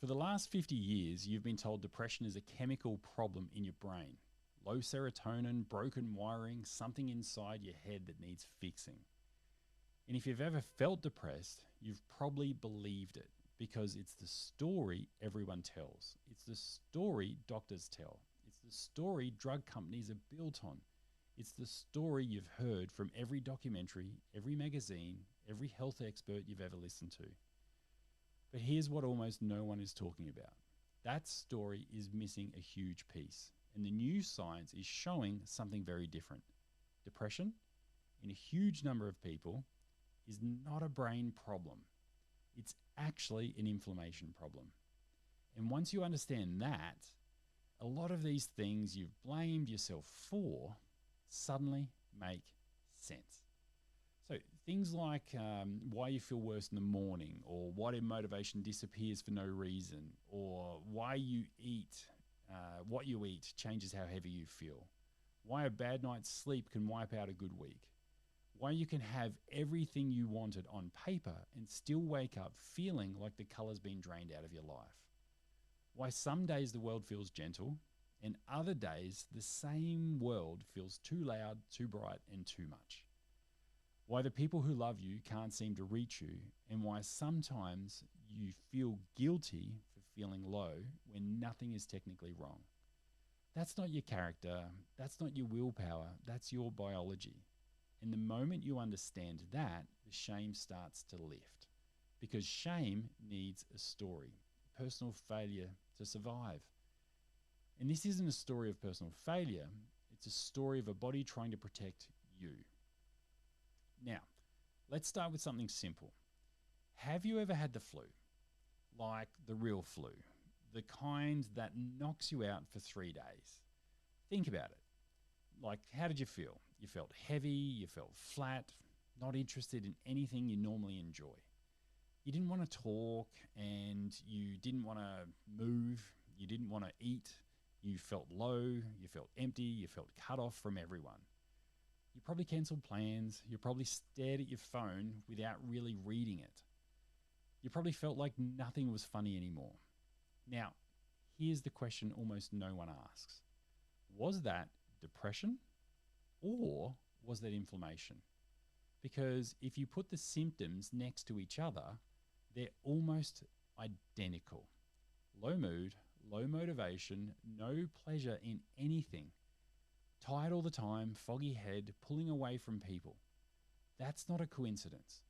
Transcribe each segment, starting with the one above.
For the last 50 years, you've been told depression is a chemical problem in your brain. Low serotonin, broken wiring, something inside your head that needs fixing. And if you've ever felt depressed, you've probably believed it because it's the story everyone tells. It's the story doctors tell. It's the story drug companies are built on. It's the story you've heard from every documentary, every magazine, every health expert you've ever listened to. But here's what almost no one is talking about. That story is missing a huge piece, and the new science is showing something very different. Depression, in a huge number of people, is not a brain problem. It's actually an inflammation problem. And once you understand that, a lot of these things you've blamed yourself for suddenly make sense. So things like why you feel worse in the morning, or why your motivation disappears for no reason, or why you eat, what you eat changes how heavy you feel, why a bad night's sleep can wipe out a good week, why you can have everything you wanted on paper and still wake up feeling like the color's been drained out of your life, why some days the world feels gentle and other days the same world feels too loud, too bright, and too much. Why the people who love you can't seem to reach you, and why sometimes you feel guilty for feeling low when nothing is technically wrong. That's not your character, that's not your willpower, that's your biology. And the moment you understand that, the shame starts to lift. Because shame needs a story, personal failure to survive. And this isn't a story of personal failure, it's a story of a body trying to protect you. Now, let's start with something simple. Have you ever had the flu? Like the real flu, the kind that knocks you out for 3 days. Think about it. Like, how did you feel? You felt heavy, you felt flat, not interested in anything you normally enjoy. You didn't want to talk, and you didn't want to move, you didn't want to eat, you felt low, you felt empty, you felt cut off from everyone. You probably cancelled plans, you probably stared at your phone without really reading it. You probably felt like nothing was funny anymore. Now, here's the question almost no one asks. Was that depression, or was that inflammation? Because if you put the symptoms next to each other, they're almost identical. Low mood, low motivation, no pleasure in anything. Tired all the time, foggy head, pulling away from people. That's not a coincidence.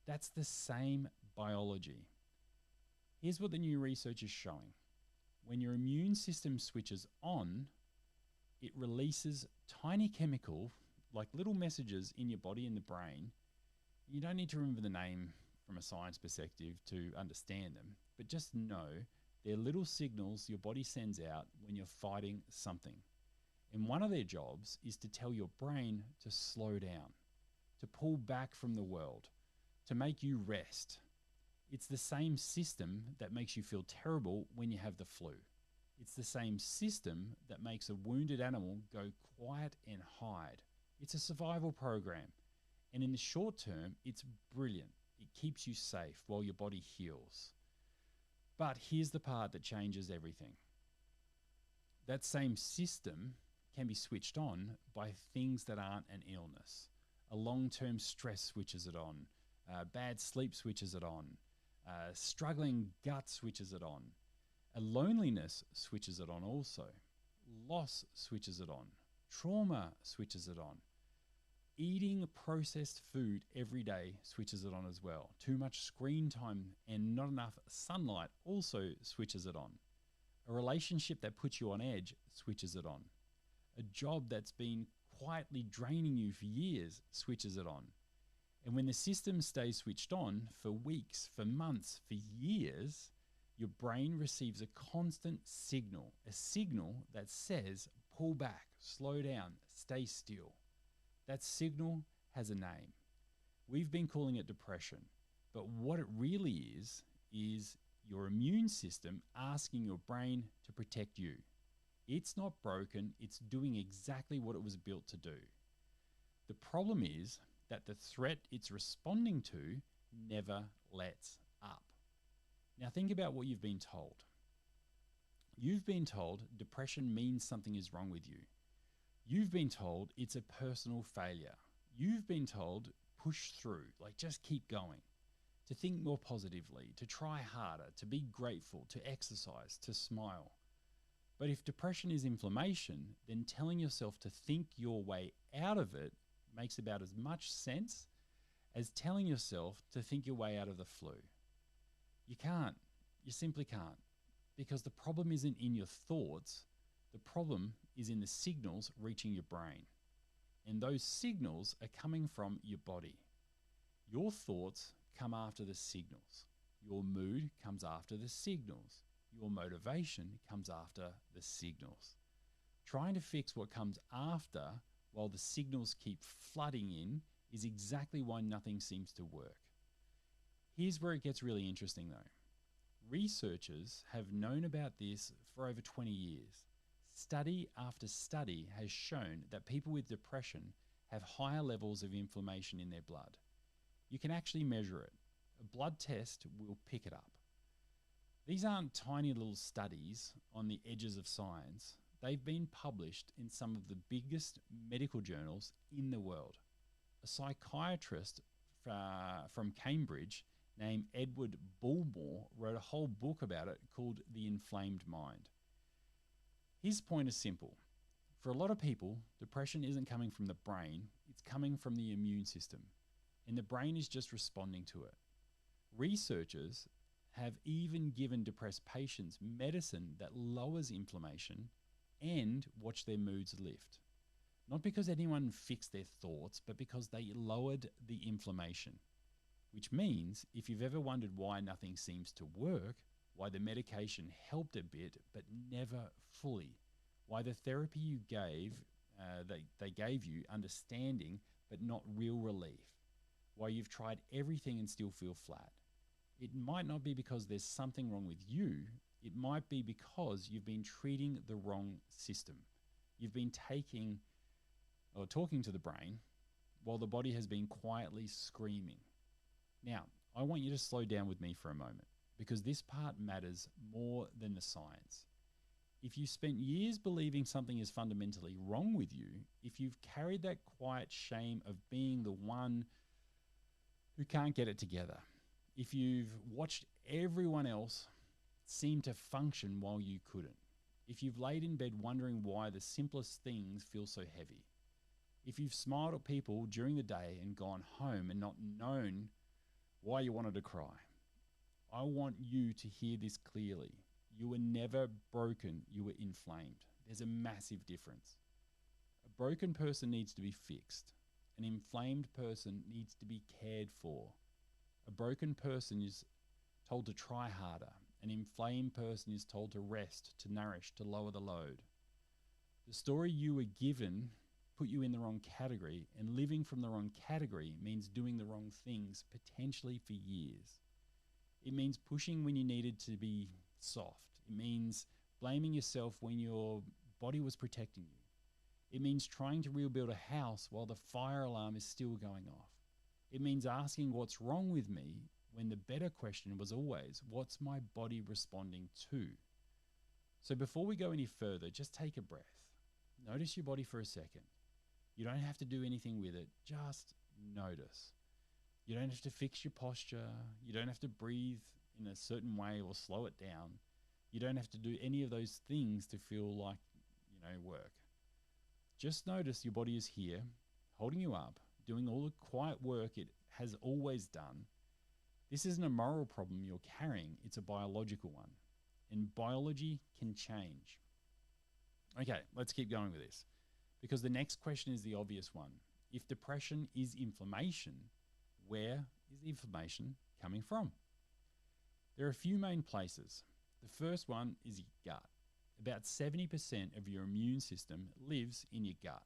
That's the same biology. Here's what the new research is showing. When your immune system switches on, it releases tiny chemical, like little messages in your body and the brain. You don't need to remember the name from a science perspective to understand them, but just know they're little signals your body sends out when you're fighting something. And one of their jobs is to tell your brain to slow down, to pull back from the world, to make you rest. It's the same system that makes you feel terrible when you have the flu. It's the same system that makes a wounded animal go quiet and hide. It's a survival program. And in the short term, it's brilliant. It keeps you safe while your body heals. But here's the part that changes everything. That same system can be switched on by things that aren't an illness. A long-term stress switches it on. Bad sleep switches it on. Struggling gut switches it on. A loneliness switches it on also. Loss switches it on. Trauma switches it on. Eating processed food every day switches it on as well. Too much screen time and not enough sunlight also switches it on. A relationship that puts you on edge switches it on. A job that's been quietly draining you for years switches it on. And when the system stays switched on for weeks, for months, for years, your brain receives a constant signal, a signal that says, pull back, slow down, stay still. That signal has a name. We've been calling it depression, but what it really is your immune system asking your brain to protect you. It's not broken, it's doing exactly what it was built to do. The problem is that the threat it's responding to never lets up. Now, think about what you've been told. You've been told depression means something is wrong with you. You've been told it's a personal failure. You've been told push through, like just keep going, to think more positively, to try harder, to be grateful, to exercise, to smile. But if depression is inflammation, then telling yourself to think your way out of it makes about as much sense as telling yourself to think your way out of the flu. You can't. You simply can't. Because the problem isn't in your thoughts. The problem is in the signals reaching your brain. And those signals are coming from your body. Your thoughts come after the signals. Your mood comes after the signals. Your motivation comes after the signals. Trying to fix what comes after while the signals keep flooding in is exactly why nothing seems to work. Here's where it gets really interesting though. Researchers have known about this for over 20 years. Study after study has shown that people with depression have higher levels of inflammation in their blood. You can actually measure it. A blood test will pick it up. These aren't tiny little studies on the edges of science. They've been published in some of the biggest medical journals in the world. A psychiatrist from Cambridge named Edward Bullmore wrote a whole book about it called The Inflamed Mind. His point is simple. For a lot of people, depression isn't coming from the brain, it's coming from the immune system, and the brain is just responding to it. Researchers have even given depressed patients medicine that lowers inflammation and watch their moods lift. Not because anyone fixed their thoughts, but because they lowered the inflammation. Which means if you've ever wondered why nothing seems to work, why the medication helped a bit but never fully, why the therapy you gave, they gave you understanding but not real relief, why you've tried everything and still feel flat. It might not be because there's something wrong with you, it might be because you've been treating the wrong system. You've been talking to the brain while the body has been quietly screaming. Now, I want you to slow down with me for a moment because this part matters more than the science. If you spent years believing something is fundamentally wrong with you, if you've carried that quiet shame of being the one who can't get it together, if you've watched everyone else seem to function while you couldn't, if you've laid in bed wondering why the simplest things feel so heavy, if you've smiled at people during the day and gone home and not known why you wanted to cry, I want you to hear this clearly. You were never broken, you were inflamed. There's a massive difference. A broken person needs to be fixed. An inflamed person needs to be cared for. A broken person is told to try harder. An inflamed person is told to rest, to nourish, to lower the load. The story you were given put you in the wrong category, and living from the wrong category means doing the wrong things, potentially for years. It means pushing when you needed to be soft. It means blaming yourself when your body was protecting you. It means trying to rebuild a house while the fire alarm is still going off. It means asking what's wrong with me when the better question was always, what's my body responding to? So before we go any further, just take a breath. Notice your body for a second. You don't have to do anything with it, just notice. You don't have to fix your posture. You don't have to breathe in a certain way or slow it down. You don't have to do any of those things to feel like, work. Just notice your body is here, holding you up, doing all the quiet work it has always done. This isn't a moral problem you're carrying, it's a biological one. And biology can change. Okay, let's keep going with this. Because the next question is the obvious one. If depression is inflammation, where is the inflammation coming from? There are a few main places. The first one is your gut. About 70% of your immune system lives in your gut.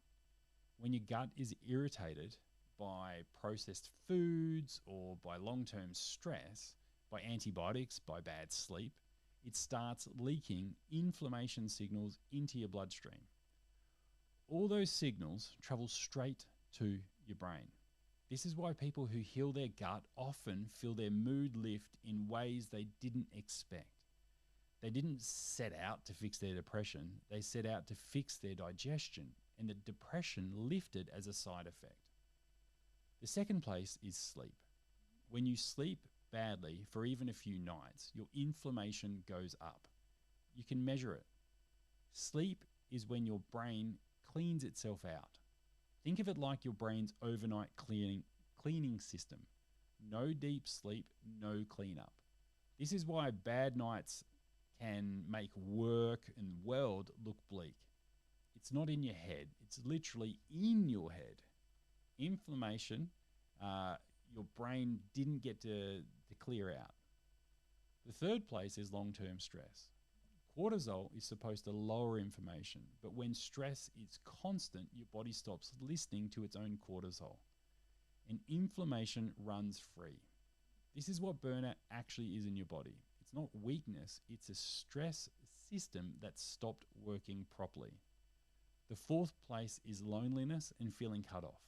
When your gut is irritated by processed foods or by long-term stress, by antibiotics, by bad sleep, it starts leaking inflammation signals into your bloodstream. All those signals travel straight to your brain. This is why people who heal their gut often feel their mood lift in ways they didn't expect. They didn't set out to fix their depression, they set out to fix their digestion, and the depression lifted as a side effect. The second place is sleep. When you sleep badly for even a few nights, your inflammation goes up. You can measure it. Sleep is when your brain cleans itself out. Think of it like your brain's overnight cleaning system. No deep sleep, no cleanup. This is why bad nights can make work and world look bleak. It's not in your head, it's literally in your head. Inflammation, your brain didn't get to clear out. The third place is long-term stress. Cortisol is supposed to lower inflammation, but when stress is constant, your body stops listening to its own cortisol, and inflammation runs free. This is what burnout actually is in your body. It's not weakness, it's a stress system that stopped working properly. The fourth place is loneliness and feeling cut off.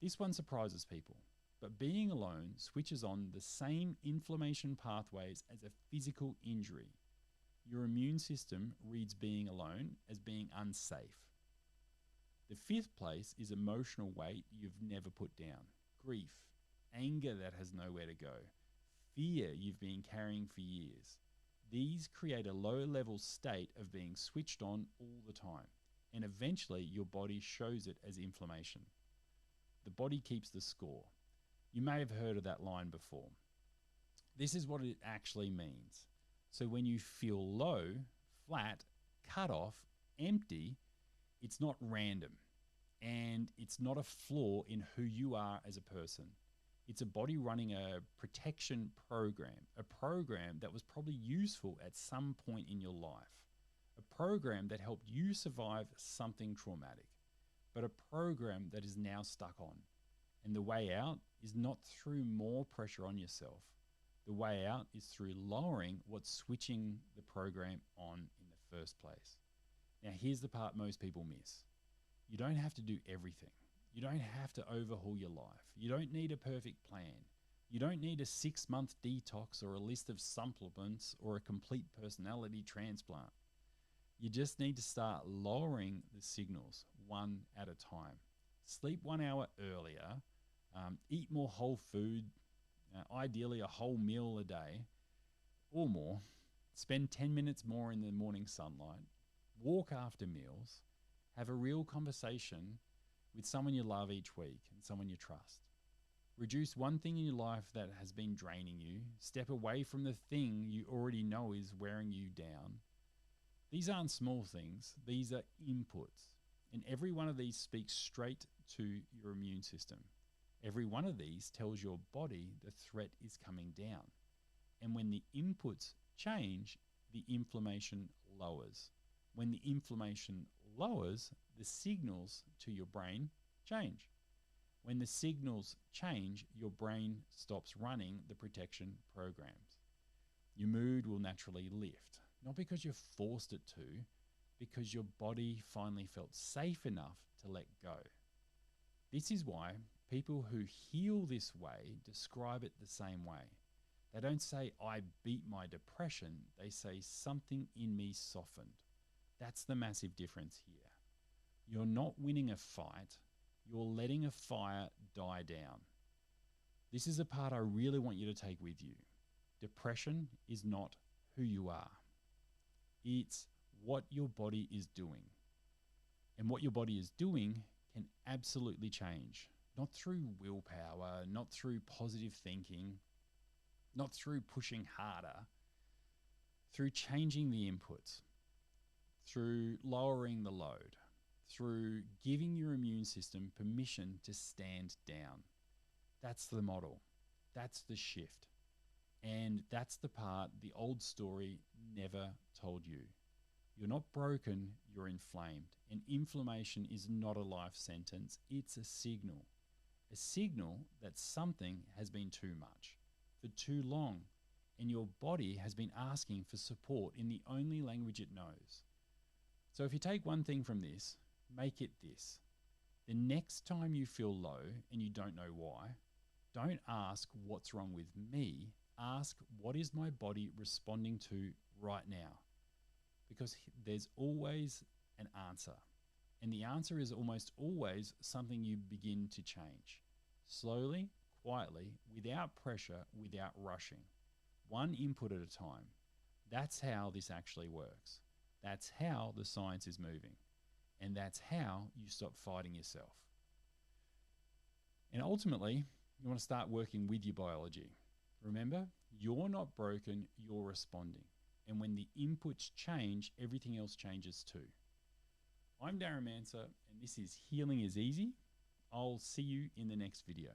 This one surprises people, but being alone switches on the same inflammation pathways as a physical injury. Your immune system reads being alone as being unsafe. The fifth place is emotional weight you've never put down. Grief, anger that has nowhere to go, fear you've been carrying for years. These create a low-level state of being switched on all the time, and eventually your body shows it as inflammation. The body keeps the score. You may have heard of that line before. This is what it actually means. So when you feel low, flat, cut off, empty, it's not random. And it's not a flaw in who you are as a person. It's a body running a protection program, a program that was probably useful at some point in your life, a program that helped you survive something traumatic, but a program that is now stuck on. And the way out is not through more pressure on yourself. The way out is through lowering what's switching the program on in the first place. Now, here's the part most people miss. You don't have to do everything. You don't have to overhaul your life. You don't need a perfect plan. You don't need a 6-month detox or a list of supplements or a complete personality transplant. You just need to start lowering the signals one at a time. Sleep 1 hour earlier, eat more whole food, ideally a whole meal a day or more, spend 10 minutes more in the morning sunlight, walk after meals, have a real conversation with someone you love each week and someone you trust. Reduce one thing in your life that has been draining you. Step away from the thing you already know is wearing you down. These aren't small things. These are inputs. And every one of these speaks straight to your immune system. Every one of these tells your body the threat is coming down. And when the inputs change, the inflammation lowers. When the inflammation lowers, the signals to your brain change. When the signals change, your brain stops running the protection programs. Your mood will naturally lift, not because you've forced it to, because your body finally felt safe enough to let go. This is why people who heal this way describe it the same way. They don't say, I beat my depression. They say, something in me softened. That's the massive difference here. You're not winning a fight. You're letting a fire die down. This is a part I really want you to take with you. Depression is not who you are. It's what your body is doing. And what your body is doing can absolutely change. Not through willpower, not through positive thinking, not through pushing harder, through changing the inputs, through lowering the load, through giving your immune system permission to stand down. That's the model. That's the shift. And that's the part the old story never told you. You're not broken, you're inflamed. And inflammation is not a life sentence, it's a signal. A signal that something has been too much for too long, and your body has been asking for support in the only language it knows. So if you take one thing from this, make it this. The next time you feel low and you don't know why, don't ask what's wrong with me. Ask what is my body responding to right now? Because there's always an answer. And the answer is almost always something you begin to change. Slowly, quietly, without pressure, without rushing. One input at a time. That's how this actually works. That's how the science is moving. And that's how you stop fighting yourself. And ultimately, you want to start working with your biology. Remember, you're not broken, you're responding. And when the inputs change, everything else changes too. I'm Darren Manser, and this is Healing is Easy. I'll see you in the next video.